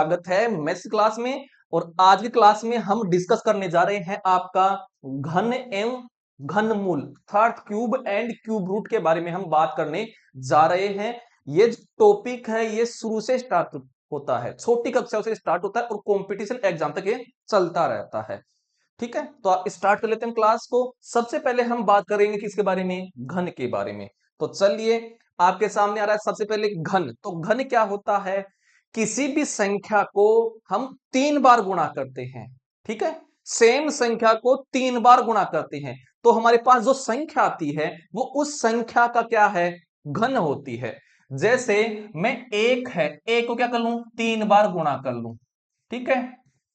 स्वागत है maths class में। और आज की क्लास में हम डिस्कस करने जा रहे हैं आपका घन एवं घनमूल अर्थात क्यूब एंड क्यूब रूट के बारे में हम बात करने जा रहे हैं। ये जो टॉपिक है ये शुरू से स्टार्ट होता है, छोटी कक्षाओं से स्टार्ट होता है और कंपटीशन एग्जाम तक ये चलता रहता है। ठीक है, तो आप स्टार्ट कर लेते हैं क्लास को। सबसे पहले हम बात करेंगे किसके बारे में, घन के बारे में। तो चलिए, आपके सामने आ रहा है सबसे पहले घन। तो घन क्या होता है, किसी भी संख्या को हम 3 बार गुणा करते हैं। ठीक है, सेम संख्या को 3 बार गुणा करते हैं तो हमारे पास जो संख्या आती है वो उस संख्या का क्या है, घन होती है। जैसे मैं एक है, एक को क्या कर लूं, 3 बार गुणा कर लूं। ठीक है,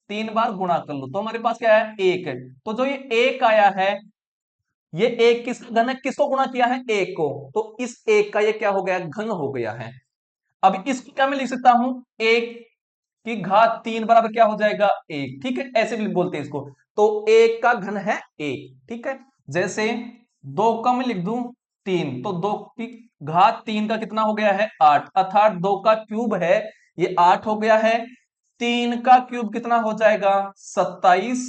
3 बार गुणा कर लो तो हमारे पास क्या है, एक है। तो जो ये एक आया है, ये एक किस घन है, किसको गुणा किया है, एक को। तो इस एक का ये क्या हो गया, घन हो गया है। अब इसको क्या मैं लिख सकता हूं, एक की घात 3 बराबर क्या हो जाएगा, एक। ठीक है, ऐसे भी बोलते हैं इसको। तो एक का घन है एक। ठीक है, जैसे दो का मैं लिख दूं 3, तो दो की घात 3 का कितना हो गया है, 8, अर्थात दो का क्यूब है ये 8 हो गया है। 3 का क्यूब कितना हो जाएगा, 27।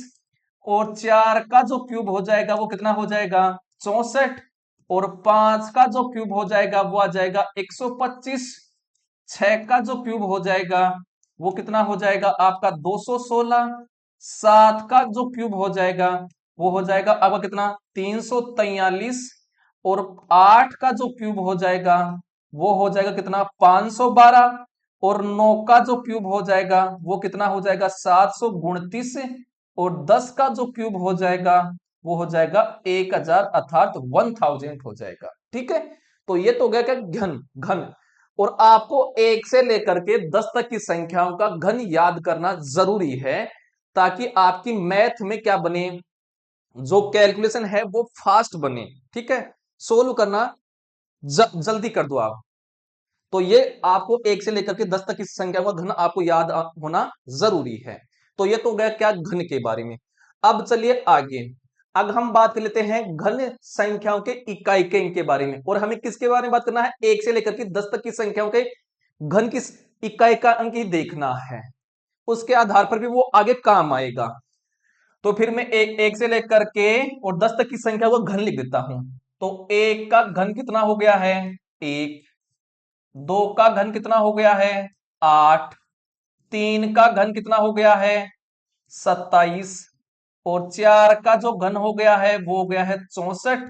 और 4 का जो क्यूब हो जाएगा वो कितना हो जाएगा, 64। और 5 का जो क्यूब हो जाएगा वो आ जाएगा 125। 6 का जो क्यूब हो जाएगा वो कितना हो जाएगा आपका 216। 7 का जो क्यूब हो जाएगा वो हो जाएगा आपका कितना, 343। और 8 का जो क्यूब हो जाएगा वो हो जाएगा कितना, 512। और 9 का जो क्यूब हो जाएगा वो कितना हो जाएगा, 729। और 10 का जो क्यूब हो जाएगा वो हो जाएगा 1000 अर्थात 1000 हो जाएगा। ठीक है, तो ये तो हो गया क्या, घन। घन। और आपको 1 से लेकर के 10 तक की संख्याओं का घन याद करना जरूरी है, ताकि आपकी मैथ में क्या बने, जो कैलकुलेशन है वो फास्ट बने। ठीक है, सोल्व करना जल्दी कर दो आप। तो ये आपको 1 से लेकर के 10 तक की संख्या का घन आपको याद होना जरूरी है। तो ये तो गया क्या, घन के बारे में। अब चलिए आगे। अब हम बात कर लेते हैं घन संख्याओं के इकाई के इनके बारे में। और हमें किसके बारे में बात करना है, 1 से लेकर के 10 तक की संख्याओं के घन की इकाई का अंक ही देखना है, उसके आधार पर भी वो आगे काम आएगा। तो फिर मैं एक से लेकर के और 10 तक की संख्या को घन लिख देता हूं। तो एक का घन कितना हो गया है, एक। दो का घन कितना हो गया है, 8। 3 का घन कितना हो गया है, 27। और 4 का जो घन हो गया है वो हो गया है 64।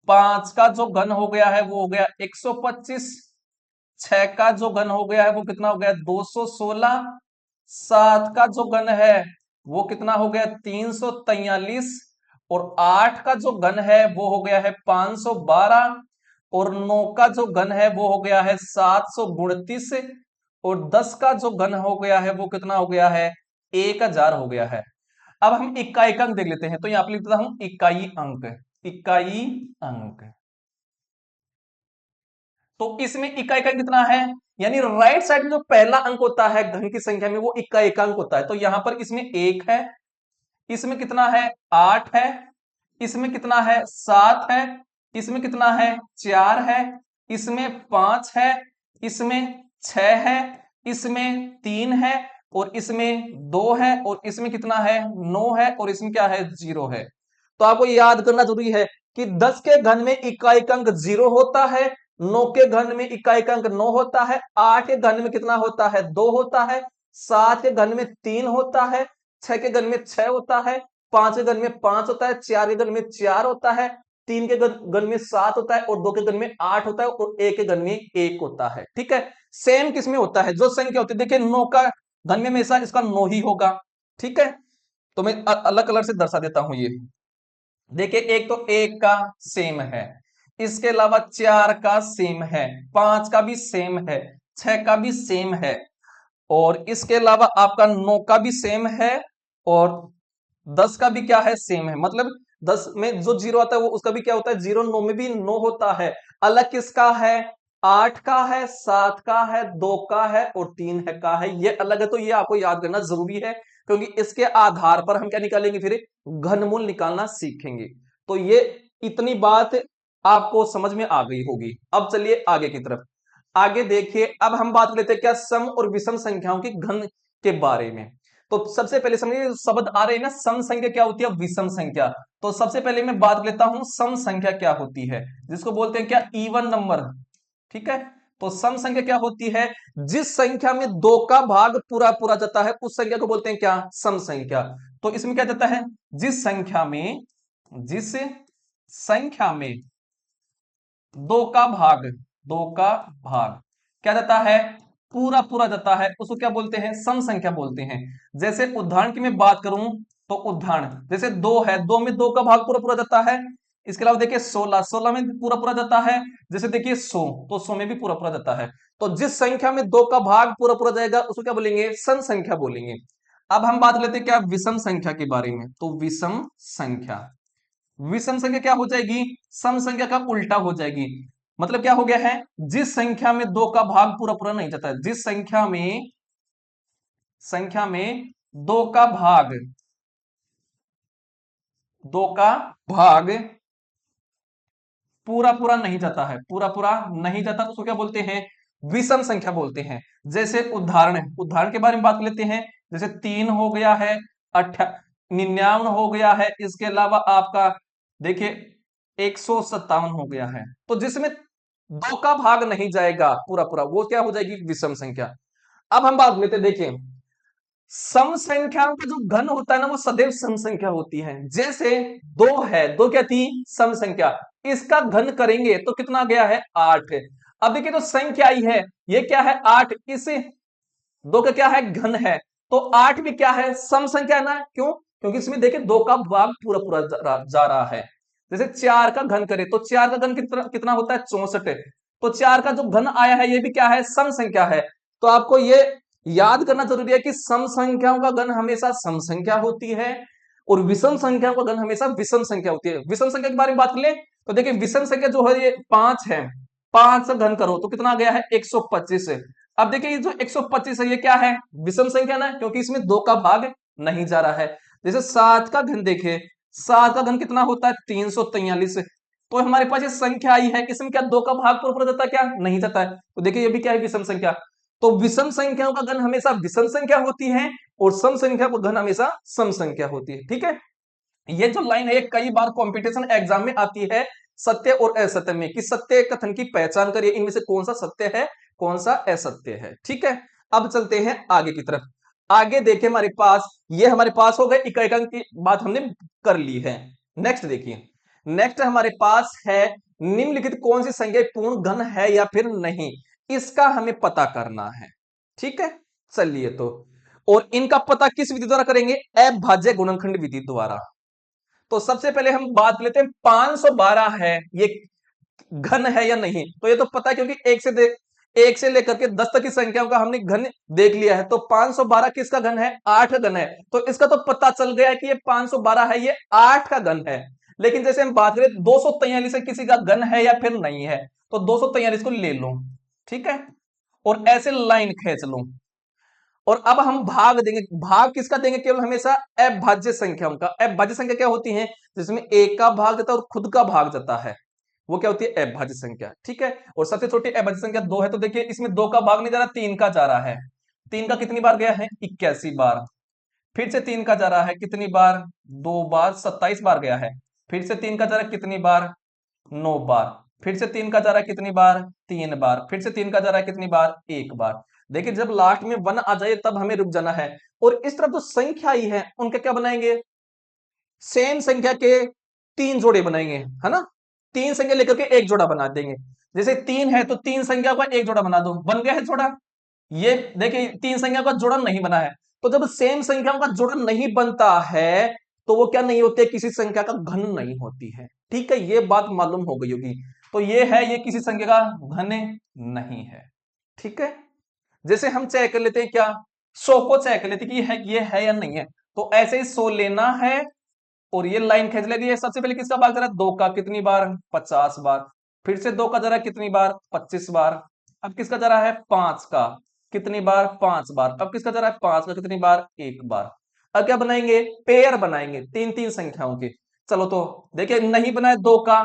5 का जो घन हो गया है वो हो गया 125। 6 का जो घन हो गया है वो कितना हो गया, 216। 7 का जो घन है वो कितना हो गया, 343। और 8 का जो घन है वो हो गया है 512। और 9 का जो घन है वो हो गया है 729। और 10 का जो घन हो गया है वो कितना हो गया है, 1000 हो गया है। अब हम इकाई अंक देख लेते हैं। तो यहां पर लिख देता हूं इकाई अंक। इकाई अंक, तो इसमें इकाई का कितना है, यानी राइट साइड में जो पहला अंक होता है घन की संख्या में वो इकाई का अंक होता है। तो यहां पर इसमें 1 है, इसमें कितना है, 8 है, इसमें कितना है, 7 है, इसमें कितना है, 4 है, इसमें 5 है, इसमें 6 है, इसमें 3 है, और इसमें 2 है, और इसमें कितना है, 9 है, और इसमें क्या है, 0 है। तो आपको याद करना जरूरी है कि 10 के घन में इकाई का अंक 0 होता है, 9 के घन में इकाई का अंक 9 होता है, 8 के घन में कितना होता है, 2 होता है, 7 के घन में 3 होता है, 6 के घन में 6 होता है, 5 के घन में 5 होता है, 4 के घन में 4 होता है, 3 के घन में 7 होता है, और 2 के घन में 8 होता है, और 1 के घन में 1 होता है। ठीक है, सेम किसमें होता है, जो संख्या होती है, देखिए 9 का घन में हमेशा इसका 9 ही होगा। ठीक है, तो मैं अलग कलर से दर्शा देता हूं ये। देखिए, एक तो 1 का सेम है, इसके अलावा 4 का सेम है, 5 का भी सेम है, 6 का भी सेम है, और इसके अलावा आपका 9 का भी सेम है, और 10 का भी क्या है, सेम है। मतलब 10 में जो 0 आता है वो उसका भी क्या होता है, 0। 9 में भी 9 होता है। अलग किसका है, 8 का है, 7 का है, 2 का है, और 3 है का है, ये अलग है। तो ये आपको याद करना जरूरी है, क्योंकि इसके आधार पर हम क्या निकालेंगे, फिर घनमूल निकालना सीखेंगे। तो ये इतनी बात आपको समझ में आ गई होगी। अब चलिए आगे की तरफ। आगे देखिए, अब हम बात लेते हैं क्या, सम और विषम संख्याओं की घन के बारे में। तो सबसे पहले समझिए शब्द आ रहे हैं ना, सम संख्या क्या होती है, विषम संख्या। तो सबसे पहले मैं बात लेता हूं सम संख्या क्या होती है, जिसको बोलते हैं क्या, इवन नंबर। ठीक है, तो सम संख्या क्या होती है, जिस संख्या में दो का भाग पूरा पूरा जाता है उस संख्या को बोलते हैं क्या, सम संख्या। तो इसमें क्या जाता है, जिस संख्या में दो का भाग क्या जाता है, पूरा पूरा जाता है, उसको क्या बोलते हैं, सम संख्या बोलते हैं। जैसे उदाहरण की मैं बात करूं तो उदाहरण जैसे दो है, दो में दो का भाग पूरा पूरा जाता है। इसके अलावा देखिए 16, 16 में भी पूरा पूरा जाता है। जैसे देखिए 100, तो 100 में भी पूरा पूरा जाता है। तो जिस संख्या में दो का भाग पूरा पूरा जाएगा उसको क्या बोलेंगे, सम संख्या बोलेंगे। अब हम बात लेते हैं क्या, विषम संख्या के बारे में। तो विषम संख्या क्या हो जाएगी, सम संख्या का उल्टा हो जाएगी। मतलब क्या हो गया है, जिस संख्या में दो का भाग पूरा पूरा नहीं जाता है, जिस संख्या में दो का भाग पूरा पूरा नहीं जाता है, पूरा पूरा नहीं जाता, तो उसको क्या बोलते हैं, विषम संख्या बोलते हैं। जैसे उदाहरण के बारे में बात लेते हैं। जैसे 3 हो गया है, 99 हो गया है, इसके अलावा आपका देखिए 157 हो गया है। तो जिसमें दो का भाग नहीं जाएगा पूरा पूरा, वो क्या हो जाएगी, विषम संख्या। अब हम बात लेते हैं, देखिए सम संख्याओं का जो घन होता है ना, वो सदैव सम संख्या होती है। जैसे दो है, दो क्या थी, सम संख्या, इसका घन करेंगे तो कितना गया है, 8। अब देखिए जो संख्या आई है ये क्या है, 8, इस दो का क्या है, घन है। तो 8 भी क्या है, सम संख्या है ना, क्यों, क्योंकि इसमें देखिए दो का भाग पूरा पूरा जा रहा है। जैसे 4 का घन करे तो 4 का घन कितना कितना होता है, 64। तो 4 का जो घन आया है ये भी क्या है, सम संख्या है। तो आपको ये याद करना जरूरी है कि सम संख्याओं का घन हमेशा सम संख्या होती है और विषम संख्याओं का घन हमेशा विषम संख्या होती है। विषम संख्या के बारे में बात कर ले तो देखिए विषम संख्या जो है ये 5 है, 5 से घन करो तो कितना आ गया है, 125 है। अब देखिए ये जो 125 है ये क्या है, विषम संख्या ना, क्योंकि इसमें दो का भाग नहीं जा रहा है। जैसे 7 का घन देखे, 7 का घन कितना होता है, 343। तो हमारे पास ये संख्या आई है, इसमें क्या दो का भाग पूरा जाता है, क्या नहीं जाता है। तो देखिए ये भी क्या है, विषम संख्या। तो विषम संख्याओं का घन हमेशा विषम संख्या होती है और सम संख्या का घन हमेशा सम संख्या होती है। ठीक है, ये जो लाइन है कई बार कंपटीशन एग्जाम में आती है, सत्य और असत्य में, कि सत्य कथन की पहचान करिए, इनमें से कौन सा सत्य है कौन सा असत्य है। ठीक है, अब चलते हैं आगे की तरफ। आगे देखिए हमारे पास, ये हमारे पास हो गए इकाई अंक की बात हमने कर ली है। नेक्स्ट देखिए, नेक्स्ट हमारे पास है निम्नलिखित कौन सी संख्या पूर्ण घन है या फिर नहीं, इसका हमें पता करना है। ठीक है, चलिए तो, और इनका पता किस विधि द्वारा करेंगे, अभाज्य गुणनखंड विधि द्वारा। तो सबसे पहले हम बात लेते हैं 512 है ये घन है या नहीं। तो ये तो पता है क्योंकि एक से लेकर के 10 तक की संख्याओं का हमने घन देख लिया है। तो 512 किसका घन है, 8 का घन है। तो इसका तो पता चल गया है कि ये 512 है, ये 8 का घन है। लेकिन जैसे हम बात करें 243 किसी का घन है या फिर नहीं है, तो 243 को ले लो, ठीक है, और ऐसे लाइन खींच लो। और अब हम भाग देंगे, भाग किसका देंगे, केवल हमेशा अभाज्य संख्याओं का। अभाज्य संख्या क्या होती है, जिसमें एक का भाग जाता है और खुद का भाग जाता है, वो क्या होती है, अभाज्य संख्या। ठीक है, और सबसे छोटी अभाज्य संख्या 2 है। तो देखिए इसमें 2 का भाग नहीं जा रहा, 3 का जा रहा है। 3 का कितनी बार गया है, 81 बार। फिर से 3 का जा रहा है कितनी बार, 2 बार, 27 बार गया है। फिर से 3 का जा रहा है कितनी बार, 9 बार। फिर से 3 का जा रहा है कितनी बार, 3 बार। फिर से 3 का जा रहा है कितनी बार, 1 बार। देखिए जब लास्ट में 1 आ जाए तब हमें रुक जाना है। और इस तरफ जो संख्या आई है उनका क्या बनाएंगे, सेम संख्या के 3 जोड़े बनाएंगे, है ना। 3 संख्या लेकर के एक जोड़ा बना देंगे। जैसे 3 है तो 3 संख्या का एक जोड़ा बना दो, बन गया है जोड़ा। ये देखिए 3 संख्या का जोड़ा नहीं बना है। तो जब सेम संख्याओं का जोड़ा नहीं बनता है तो वो क्या नहीं होते, किसी संख्या का घन नहीं होती है। ठीक है, ये बात मालूम हो गई होगी। तो ये है, ये किसी संख्या का घन नहीं है। ठीक है, जैसे हम चेक कर लेते हैं क्या, 100 को चेक कर लेते हैं कि ये है या नहीं है। तो ऐसे ही 100 लेना है और ये लाइन खींच लेनी है। सबसे पहले किसका भाग जा रहा है, 2 का, कितनी बार, 50 बार। फिर से 2 का जा रहा है कितनी बार, 25 बार। अब किसका जा रहा है, 5 का, कितनी बार, 5 बार। अब किसका जा रहा है, 5 का, कितनी बार, 1 बार। अब क्या बनाएंगे, पेयर बनाएंगे, 3-3 संख्याओं के। चलो तो देखिए नहीं बना है 2 का,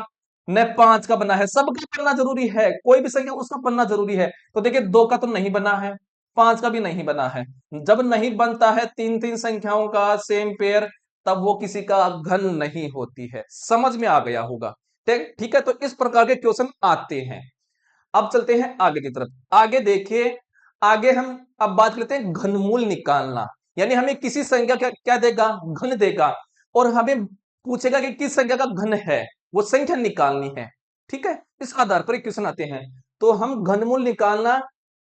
न 5 का बना है, सबका बनना जरूरी है, कोई भी संख्या उसका बनना जरूरी है। तो देखिए 2 का तो नहीं बना है, 5 का भी नहीं बना है। जब नहीं बनता है तीन तीन संख्याओं का सेम पेयर, तब वो किसी का घन नहीं होती है। समझ में आ गया होगा। ठीक ठीक है, तो इस प्रकार के क्वेश्चन आते हैं। अब चलते हैं आगे की तरफ। आगे देखिए, आगे हम अब बात करते हैं घनमूल निकालना। यानी हमें किसी संख्या का क्या देगा, घन देगा, और हमें पूछेगा कि किस संख्या का घन है, वो संख्या निकालनी है। ठीक है, इस आधार पर क्वेश्चन आते हैं। तो हम घनमूल निकालना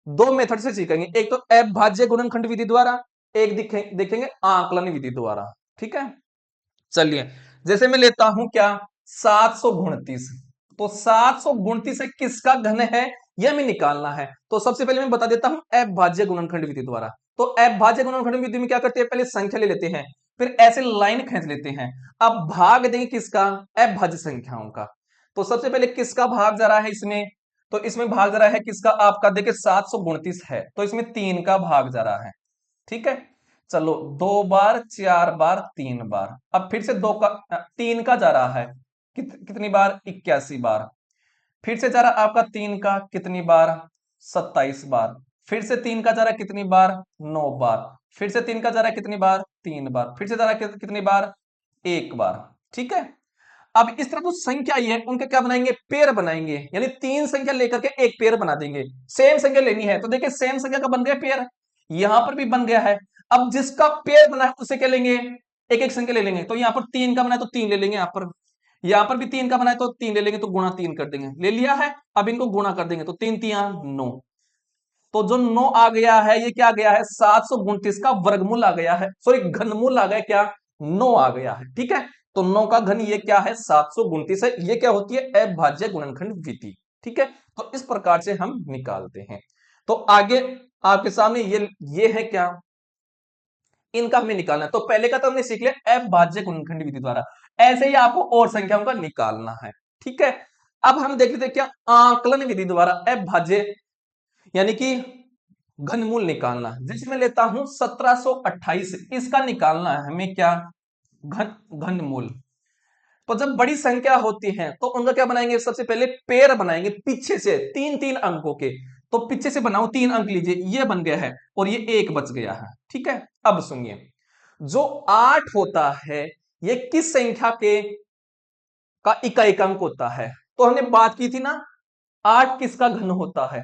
दो मेथड से सीखेंगे, एक तो अभाज्य गुणनखंड विधि द्वारा, एक देखेंगे आकलन विधि द्वारा। ठीक है, चलिए, जैसे मैं लेता हूं क्या, 729। तो 729 है किसका घन है, यह हमें निकालना है। तो सबसे पहले मैं बता देता हूं अभाज्य गुणनखंड विधि द्वारा। तो अभाज्य गुणनखंड विधि में क्या करते हैं, पहले संख्या ले लेते हैं, फिर ऐसे लाइन खींच लेते हैं। अब भाग देंगे किसका, अभाज्य संख्याओं का। तो सबसे पहले किसका भाग जा रहा है इसमें, तो इसमें भाग जा रहा है किसका, आपका देखिए 729 है, तो इसमें 3 का भाग जा रहा है। ठीक है, चलो 2 बार, 4 बार, 3 बार। अब फिर से 3 का जा रहा है कितनी बार, 81 बार। फिर से जा रहा आपका 3 का कितनी बार, 27 बार। फिर से 3 का जा रहा है कितनी बार, 9 बार। फिर से 3 का जा रहा है कितनी बार, 3 बार। फिर से जा रहा है कितनी बार, 1 बार। ठीक है, अब इस तरह जो संख्या आई है उनके क्या बनाएंगे, पेयर बनाएंगे, यानी 3 संख्या लेकर के एक पेयर बना देंगे। सेम संख्या लेनी है, तो देखिए सेम संख्या का बन गया पेयर, यहां पर भी बन गया है। अब जिसका पेयर बना है उससे क्या लेंगे, एक एक संख्या ले लेंगे। तो यहां पर 3 का बना है तो 3 ले लेंगे, यहां पर भी 3 का बना है तो 3 ले लेंगे, तो गुणा 3 कर देंगे, ले लिया है। अब इनको गुणा कर देंगे, तो 3 तिया 9। तो जो 9 आ गया है, ये क्या आ गया है, 729 का वर्गमूल आ गया है, सॉरी घनमूल आ गया, क्या 9 आ गया है। ठीक है, तो 9 का घन ये क्या है, 729 है। ये क्या होती है, अभाज्य गुणनखंड विधि। ठीक है, तो इस प्रकार से हम निकालते हैं। तो आगे आपके सामने ये है क्या, इनका हमें निकालना है। तो पहले का तो हमने सीख लिया अभाज्य गुणनखंड विधि द्वारा, ऐसे ही आपको और संख्याओं का निकालना है। ठीक है, अब हम देख लेते हैं क्या, आकलन विधि द्वारा अभाज्य यानी कि घनमूल निकालना। जैसे मैं लेता हूं 1728, इसका निकालना है हमें क्या, घनमूल। तो जब बड़ी संख्या होती है तो उनका क्या बनाएंगे, सबसे पहले पेयर बनाएंगे पीछे से तीन तीन अंकों के। तो पीछे से बनाओ, 3 अंक लीजिए, ये बन गया है और ये 1 बच गया है। ठीक है, अब सुनिए, जो 8 होता है, ये किस संख्या के का इकाई अंक होता है। तो हमने बात की थी ना, 8 किसका घन होता है,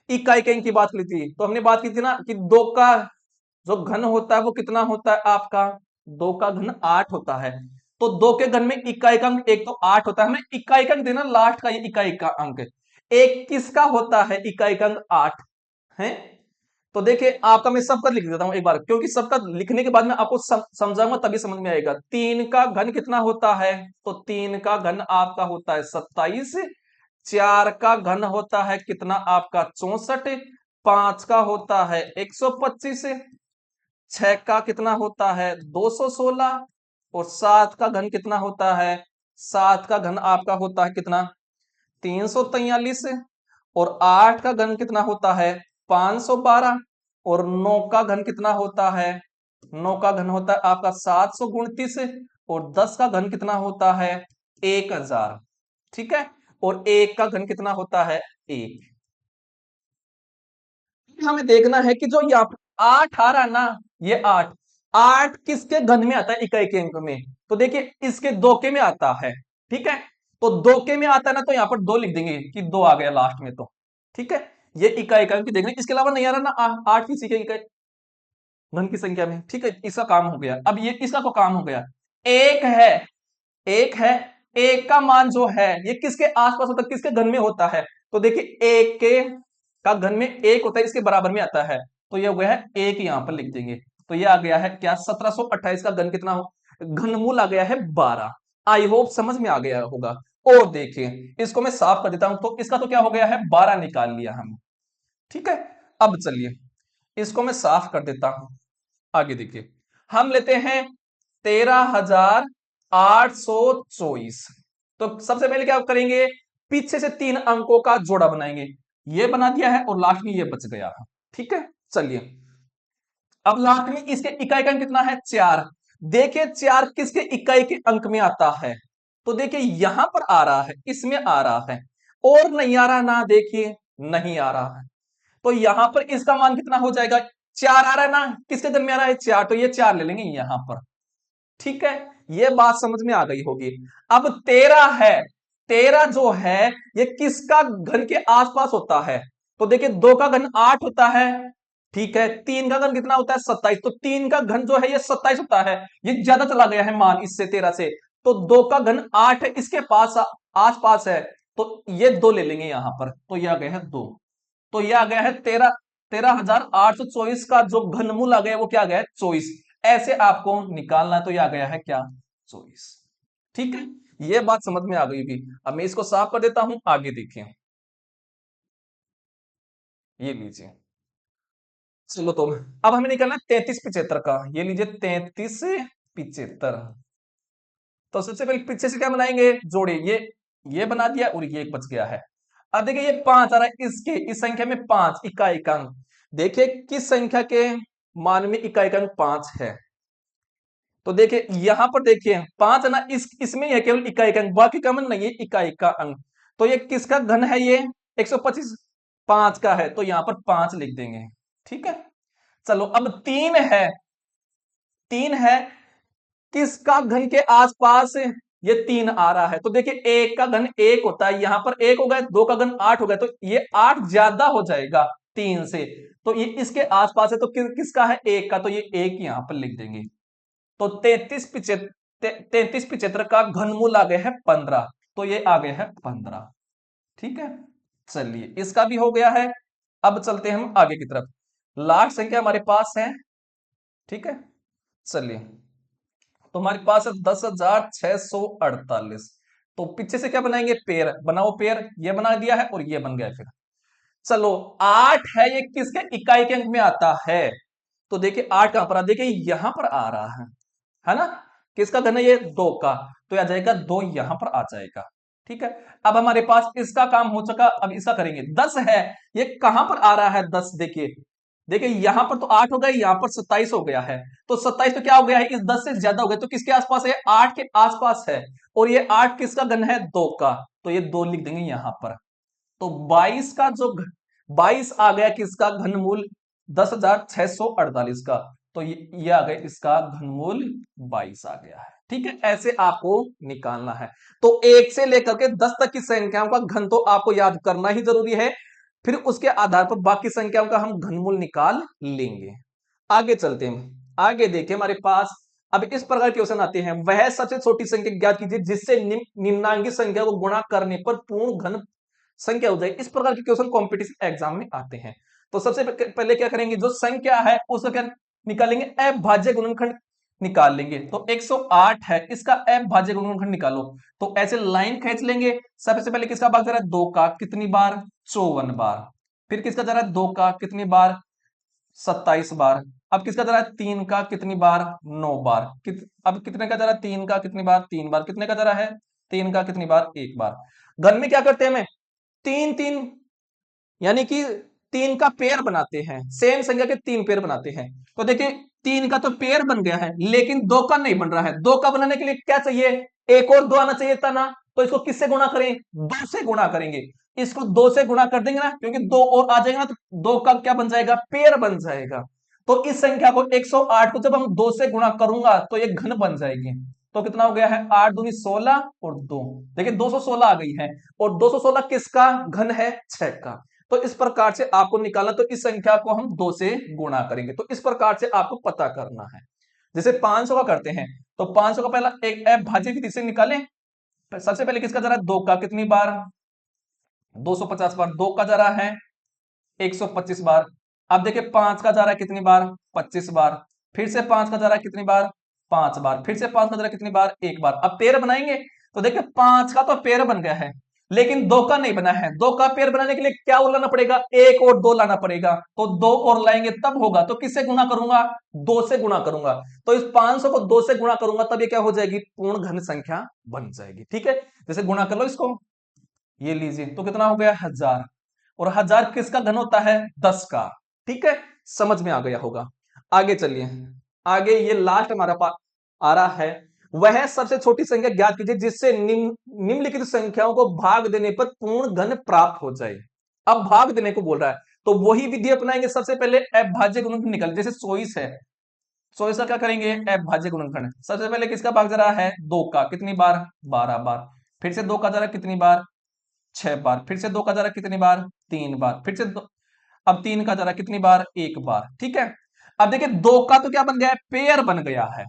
इकाई अंक की बात की थी। तो हमने बात की थी ना कि 2 का जो घन होता है वो कितना होता है आपका, 2 का घन 8 होता है। तो 2 के घन में इकाई अंक एक तो 8 होता है, हमें इकाई अंक देना लास्ट का, ये इकाई का अंक एक किसका होता है, इकाई अंक 8 है। तो देखिए आपका मैं सबका लिख देता हूं एक बार, क्योंकि सबका लिखने के बाद में आपको समझाऊंगा तभी समझ में आएगा। 3 का घन कितना होता है, तो 3 का घन आपका होता है 27। 4 का घन होता है कितना आपका 64। 5 का होता है 125। 6 का कितना होता है 216। और 7 का घन कितना होता है, 7 का घन आपका होता है कितना 343। और 8 का घन कितना होता है 512। और 9 का घन कितना होता है, 9 का घन होता है आपका 729। और 10 का घन कितना होता है 1000। ठीक है, और 1 का घन कितना होता है 1। हमें देखना है कि जो यहाँ पर 8 आ रहा है ना, ये 8 8 किसके घन में आता है, इकाई के अंक में। तो देखिए इसके दो के में आता है। ठीक है, तो दो के में आता है ना, तो यहाँ पर 2 लिख देंगे कि 2 आ गया लास्ट में। तो ठीक है, ये इकाई का अंक देखना, इसके अलावा नहीं आ रहा ना 8 किसी के इकाई घन की संख्या में। ठीक है, इसका काम हो गया। अब ये इसका को काम हो गया, एक है, एक है, एक का मान जो है ये किसके आसपास होता है, किसके घन में होता है। तो देखिए एक के का घन में एक होता है, इसके बराबर में आता है। तो ये हो गया है एक, यहां पर लिख देंगे। तो ये आ गया है क्या, 1728 का घन कितना हो, घनमूल आ गया है 12। आई होप समझ में आ गया होगा। और देखिए इसको मैं साफ कर देता हूं, तो इसका तो क्या हो गया है 12 निकाल लिया हम। ठीक है, अब चलिए इसको मैं साफ कर देता हूं। आगे देखिए, हम लेते हैं 13,824। तो सबसे पहले क्या करेंगे, पीछे से 3 अंकों का जोड़ा बनाएंगे। ये बना दिया है और लास्ट में ये बच गया है। ठीक है, चलिए अब लास्ट में इसके इकाई का अंक कितना है 4। देखिए 4 किसके इकाई के अंक में आता है, तो देखिए यहां पर आ रहा है, इसमें आ रहा है, और नहीं आ रहा ना, देखिए नहीं आ रहा है। तो यहां पर इसका मान कितना हो जाएगा, 4 आ रहा है ना, किसके घन में आ रहा है 4, तो ये 4 ले लेंगे यहां पर। ठीक है, ये बात समझ में आ गई होगी। अब 13 है, 13 जो है ये किसका घन के आसपास होता है, तो देखिए 2 का घन 8 होता है, ठीक है, 3 का घन कितना होता है 27, तो 3 का घन जो है ये 27 होता है, ये ज्यादा चला गया है मान इससे 13 से, तो 2 का घन 8 इसके पास आसपास है, तो ये 2 ले लेंगे यहां पर, तो ये आ गया है 2, तो ये आ गया है 13,824 का जो घनमूल आ गया वो क्या आ गया है 24, ऐसे आपको निकालना है, तो ये आ गया है क्या 24। ठीक है, ये बात समझ में आ गई होगी। अब मैं इसको साफ कर देता हूं, आगे देखिए, ये लीजिए, चलो तो अब हमें निकालना है 33 75 का, ये लीजिए 33 75, तो सबसे पहले पीछे से क्या बनाएंगे जोड़े, ये बना दिया और ये एक बच गया है। अब देखिए ये 5 आ रहा है, इसके इस संख्या में 5 इकाई का अंक, देखिए किस संख्या के मान में इकाई का अंक 5 है, तो देखिए यहां पर देखिए 5 है ना, इसमें ही है केवल इकाई का अंक, बाकी का मन नहीं है इकाई का अंक, तो ये किसका घन है, ये 125 5 का है, तो यहां पर 5 लिख देंगे। ठीक है, चलो अब 3 है, 3 है, किसका घन के आसपास ये 3 आ रहा है, तो देखिए एक का घन 1 होता है, यहां पर 1 हो गया, 2 का घन 8 हो गया, तो ये 8 ज्यादा हो जाएगा 3 से, तो ये इसके आसपास है, तो किसका है 1 का, तो ये 1 यहां पर लिख देंगे। तो 33 75 का घनमूल आ गया है 15, तो ये आ गया है 15। ठीक है, चलिए इसका भी हो गया है। अब चलते हैं हम आगे की तरफ, लास्ट संख्या हमारे पास है। ठीक है, चलिए, तो हमारे पास है 10,648, तो पीछे से क्या बनाएंगे पेयर, बनाओ पेयर, ये बना दिया है और ये बन गया फिर। चलो 8 है, ये किसके इकाई के अंक में आता है, तो देखिए 8 कहां पर आ, देखिए यहां पर आ रहा है ना, किसका घन है ये 2 का, तो आ जाएगा 2 यहां पर आ जाएगा। ठीक है, अब हमारे पास इसका काम हो चुका, अब इसका करेंगे। 10 है, ये कहां पर आ रहा है 10, देखिए देखिए यहां पर तो 8 हो गया, यहां पर 27 हो गया है, तो 27 तो क्या हो गया है इस 10 से ज्यादा हो गया, तो किसके आसपास है 8 के आसपास है, और ये 8 किसका घन है 2 का, तो ये 2 लिख देंगे यहां पर। तो 22 का जो 22 आ गया किसका घनमूल 10,648 का, तो ये आ गया इसका घनमूल 22 आ गया है। ठीक है, ऐसे आपको निकालना है, तो 1 से लेकर के 10 तक की संख्याओं का घन तो आपको याद करना ही जरूरी है, फिर उसके आधार पर बाकी संख्याओं का हम घनमूल निकाल लेंगे। आगे चलते हैं, आगे देखिए हमारे पास अब इस प्रकार के क्वेश्चन आते हैं, वह सबसे छोटी संख्या ज्ञात कीजिए जिससे निम्नांकित संख्या को गुणा करने पर पूर्ण घन संख्या हो जाए। इस प्रकार के क्वेश्चन कॉम्पिटिशन एग्जाम में आते हैं। तो सबसे पहले क्या करेंगे, जो संख्या है उसका क्या निकालेंगे, अभाज्य गुणनखंड निकाल लेंगे। तो 108 है, इसका अभाज्य गुणनखंड निकालो, तो ऐसे लाइन खींच लेंगे। सबसे पहले किसका भाग जा रहा है 2 का, कितनी बार 54 बार, फिर किसका जा रहा है 2 का कितनी बार 27 बार, अब किसका जा रहा है 3 का कितनी बार 9 बार, अब कितने का जा रहा है 3 का कितनी बार 3 बार, कितने का जा रहा है 3 का कितनी बार 1 बार। घर में क्या करते हैं हमें 3 3, यानी कि 3 का पेयर बनाते हैं, सेम संख्या के 3 पेयर बनाते हैं। तो देखिए 3 का तो पेयर बन गया है, लेकिन 2 का नहीं बन रहा है। 2 का बनाने के लिए क्या चाहिए, एक और 2 आना चाहिए था ना, तो इसको किससे गुणा करें 2 से गुणा करेंगे, इसको 2 से गुणा कर देंगे ना, क्योंकि 2 और आ जाएगा ना, तो 2 का क्या बन जाएगा पेयर बन जाएगा। तो इस संख्या को 108 को जब हम 2 से गुणा करूंगा तो ये घन बन जाएगी। तो कितना हो गया है 8 दूनी 16 और 2, देखिए 216 आ गई है, और 216 किसका घन है 6 का। तो इस प्रकार से आपको निकालना, तो इस संख्या को हम 2 से गुणा करेंगे, तो इस प्रकार से आपको पता करना है। जैसे 500 का करते हैं, तो 500 का पहला एक अभाज्य विधि से निकालें। सबसे पहले किसका जा रहा है 2 का कितनी बार 250 बार, 2 का जा रहा है 125 बार। अब देखिए 5 का जा रहा है कितनी बार 25 बार, फिर से 5 का जा रहा है कितनी बार 5 बार, फिर से 5 का जा रहा है कितनी बार 1 बार। अब पेयर बनाएंगे, तो देखिए 5 का तो पेयर बन गया है, लेकिन 2 का नहीं बना है। 2 का पेयर बनाने के लिए क्या और लाना पड़ेगा, 1 और 2 लाना पड़ेगा, तो 2 और लाएंगे तब होगा। तो किससे गुणा करूंगा 2 से गुणा करूंगा, तो इस 500 को 2 से गुणा करूंगा, तब ये क्या हो जाएगी पूर्ण घन संख्या बन जाएगी। ठीक है, जैसे गुणा कर लो इसको, ये लीजिए, तो कितना हो गया 1000, और 1000 किसका घन होता है 10 का। ठीक है, समझ में आ गया होगा। आगे चलिए, आगे ये लास्ट हमारा पास आ रहा है, वह सबसे छोटी संख्या ज्ञात कीजिए जिससे निम्नलिखित संख्याओं को भाग देने पर पूर्ण घन प्राप्त हो जाए। अब भाग देने को बोल रहा है, तो वही विधि अपनाएंगे। सबसे पहले अभाज्य गुणनखंड निकल, जैसे 24 है, 24 का क्या करेंगे, अभाज्य गुणनखंड। सबसे पहले किसका भाग जा रहा है, 2 का, कितनी बार, 12 बार। फिर से 2 का जा रहा है कितनी बार, 6 बार। फिर से 2 का जा रहा है कितनी बार, 3 बार। फिर से अब 3 का जा रहा है कितनी बार, 1 बार। ठीक है, अब देखिए 2 का तो क्या बन गया है, पेयर बन गया है,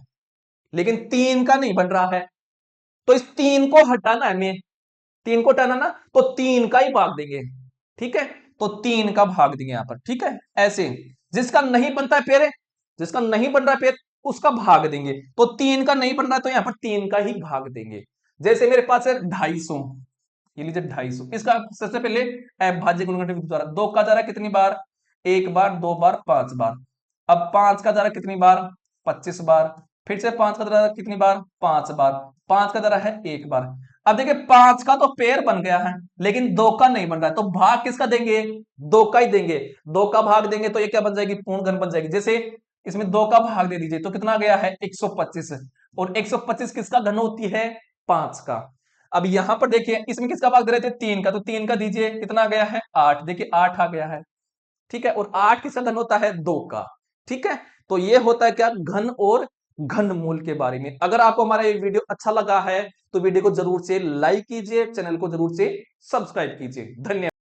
लेकिन 3 का नहीं बन रहा है। तो इस 3 को हटाना है हमें, 3 को हटाना ना, तो 3 का ही भाग देंगे। ठीक है, तो 3 का भाग देंगे यहां पर। ठीक है, ऐसे जिसका नहीं बनता है पेड़, जिसका नहीं बन रहा है पेड़, उसका भाग देंगे। तो 3 का नहीं बन रहा है तो यहां पर 3 का ही भाग देंगे। जैसे मेरे पास है 250, ये लीजिए 250, इसका सबसे पहले अभाज्य गुणनखंड द्वारा 2 का जा रहा है कितनी बार, 1 बार, 2 बार, 5 बार। अब 5 का जा रहा है कितनी बार, 25 बार। फिर से 5 का जा रहा है कितनी बार, 5 बार। 5 का जा रहा है 1 बार। अब देखिए 5 का तो पेयर बन गया है, लेकिन 2 का नहीं बन रहा है, तो भाग किसका देंगे, 2 का ही देंगे। 2 का भाग देंगे तो ये क्या बन जाएगी, पूर्ण घन बन जाएगी। जैसे इसमें 2 का भाग दे दीजिए तो कितना गया है, 125, और 125 किसका घन होती है, 5 का। अब यहां पर देखिए इसमें किसका भाग दे रहे थे, 3 का, तो 3 का दीजिए, कितना गया है, 8। देखिए 8 आ गया है। ठीक है, और 8 किसका घन होता है, 2 का। ठीक है, तो ये होता है क्या, घन और घनमूल के बारे में। अगर आपको हमारा ये वीडियो अच्छा लगा है तो वीडियो को जरूर से लाइक कीजिए, चैनल को जरूर से सब्सक्राइब कीजिए। धन्यवाद।